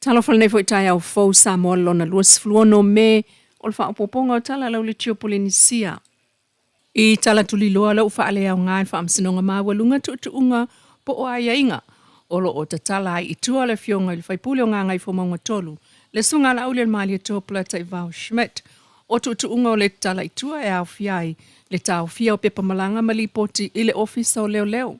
Tala nei foi tai au fou Samoan lona luas fluono me o le whaapoponga o tala lau le tio Polinisia. I tala tuli loa lau whaale au ngai whaamsinonga mawalunga tuutuunga po o aia inga. Olo o ta tala ai itua le fionga i le whaipule o ngā ngai whomaunga tolu. Le sunga la ule malia tōpula tai Vau Schmidt. O tuutuunga o le tala itua e au fiai. Le tau fia o pepa malanga malipoti i le ofisa o leo leo.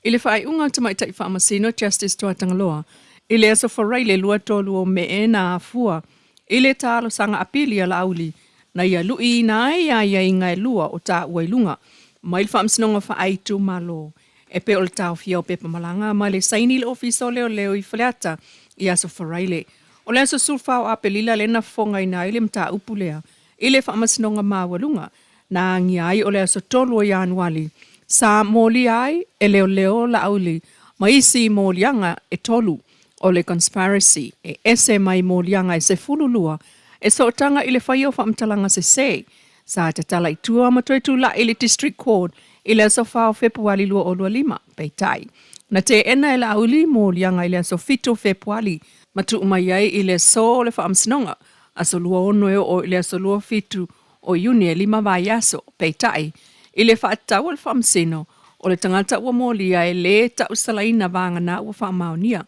I le whaai unga tamai tai whaamasino Justice Tuatangaloa. I le aso wharai le lua tolu o me e na afua. I le talo sanga apili ala auli. Na ia lui na ia inga e lua o ta uailunga. Mai le whaamsinonga whaaitu malo. E pe o le tau fia o pepa malanga. Ma le saini le ofisa o leo leo i whaleata. I aso wharai le. O le aso sulfao apelila le na fonga ina i le mta upulea. I le whaamasinonga mawalunga. Na angi ai o le aso tolu o Januali. Sa moli ai e leo leo la auli. Ma isi molianga e tolu. O le conspiracy, e ese mai mōlianga e se fululua, e sootanga i le whaio whaamtalanga se. Sa te tala i tua matoetu la i le district court, i le aso whao Februari lua o lua lima, peitai. Na te ena e la auli mōlianga i le aso fito Februari, matu umai ai i le so le whaamsinonga, aso lua ono o i le aso lua fitu o Iuni e lima vai aso, peitai. I le whaatau le whaamsino, o le tangata ua mōlia e le tau salaina vangana ua whaamaonia.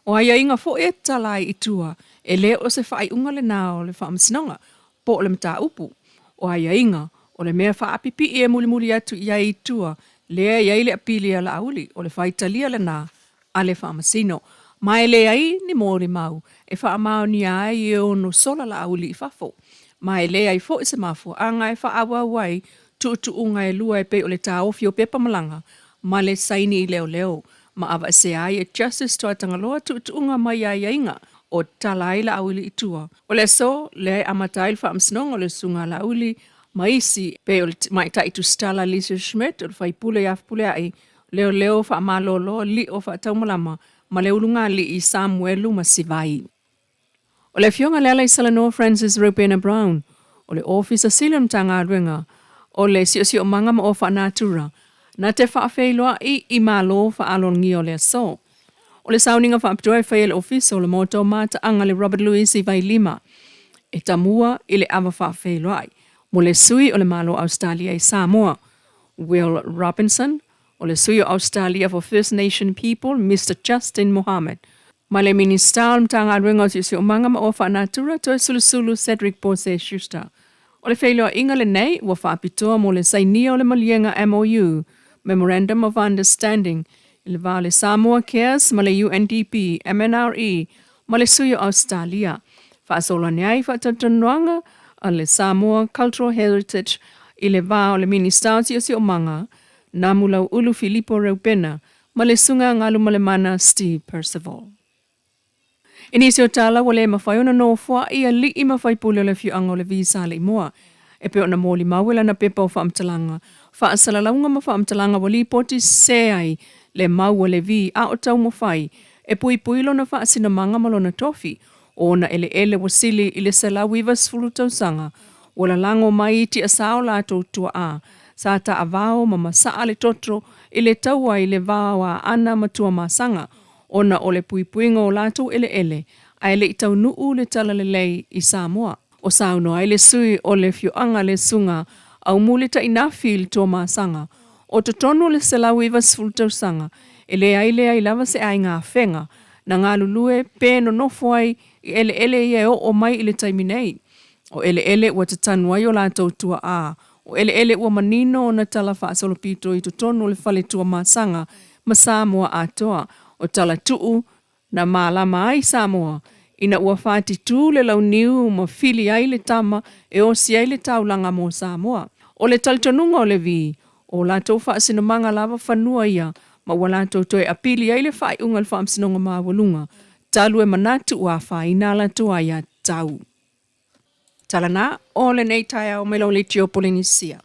O aia inga fo e talai itua, e le o se whai unga le nao le whaamsinonga, po o le mta upu. O aia inga, o le mea whaapipi e muli atu ia itua, lea iai le apili ala auli, o le whaitalia le nā, a le whaamasino. Mai le ai ni mōri mau, e whaamao ni ai e ono sola la auli i whafo. Mai le ai fo e se mafua, anga e whaawa wai, tu unga e lua e pe o le tā ofi o pepa malanga, ma le saini i leo leo. Ma awa se ai e Justice Tuatangaloa tuutuunga mai ai inga o talai la auli itua. O le so, le amatai le whaamsinong o le sunga la auli, ma isi pe o mai ta itu stala Lisa Schmidt o le whaipule i afpule ai, leo leo whaamalolo li o whaataumalama, ma le ulunga li i Samuelu ma sivai. O le fionga le ala i Salanoa Francis Rupena Brown, o le officer silam tanga ringa, o le si o manga ma o whaanatura, na te whaafeiloa i malo whaalongi o le aso. O le sauninga whaapitoa e whaile office o le moto mata anga le Robert Louis i vai lima. E tamua i le awa whaafeiloa ai. Mo le sui o le malo Australia i Samoa. Will Robinson, o le sui o Australia for First Nation People, Mr. Justin Mohammed. Ma le minister mtanga ringa si o manga ma o whaanatura to e sulusulu Cedric Bose Schuster. O le whailua inga le nei ua whaapitoa mo le sainia o le malienga MOU, Memorandum of Understanding, il va le Samoa Cares, ma le UNDP, MNRE, ma le suyo Australia. Whaasola neai whaatatanuanga a le Samoa Cultural Heritage, i le va o le minister si o manga, na mulau ulu Filippo Reupena, ma le sunga ngalu ma le mana Steve Percival. Inisi o tala wale mawhaiona no fua ia li i mawhaipule le fiuanga o le visa le imoa. E peo na mōli mawela na pepa o whaamtalanga. Whaasalaunga ma whaamtalanga wali poti se ai le maua le vi a o tau mawhai. E pui lo na whaasina manga malona tofi. O na ele wasili i le salawivas fulu tausanga. Wala lango mai ti asao la tua a. Sa ta avao ma masaa le totro i le taua i le vawa ana matua masanga. Ona o le puipuinga o lato ele. Ai le itau nuu le tala le lei i Samoa. O sauno ai le sui o le fiuanga le sunga au mulita inafi il tō masanga. O totono le selawiva sfultausanga. Ele ai lava se ai ngā whenga. Na ngā lulue pē no nofo ai i ele i e o mai i le taiminei. O ele ua tatanwai o lātou tua a. O ele ua manino o na tala whaasolopito i totono le whale tua masanga ma Samoa atoa. O tala tuu na mālama ai Samoa. Ina ua whāti tū le lau niu ma fili ai le tama e o si ai le taulanga mō Samoa. O le talitonunga o le vi, o lātou whaasinamanga lava whanua ia, ma ua lātou toi apili ai le whai unga le whaamsinonga mawalunga. Talu e manatu ua whai nā lātou ai a tau. Talana, o le nei tai au me lau le tio Polinisia.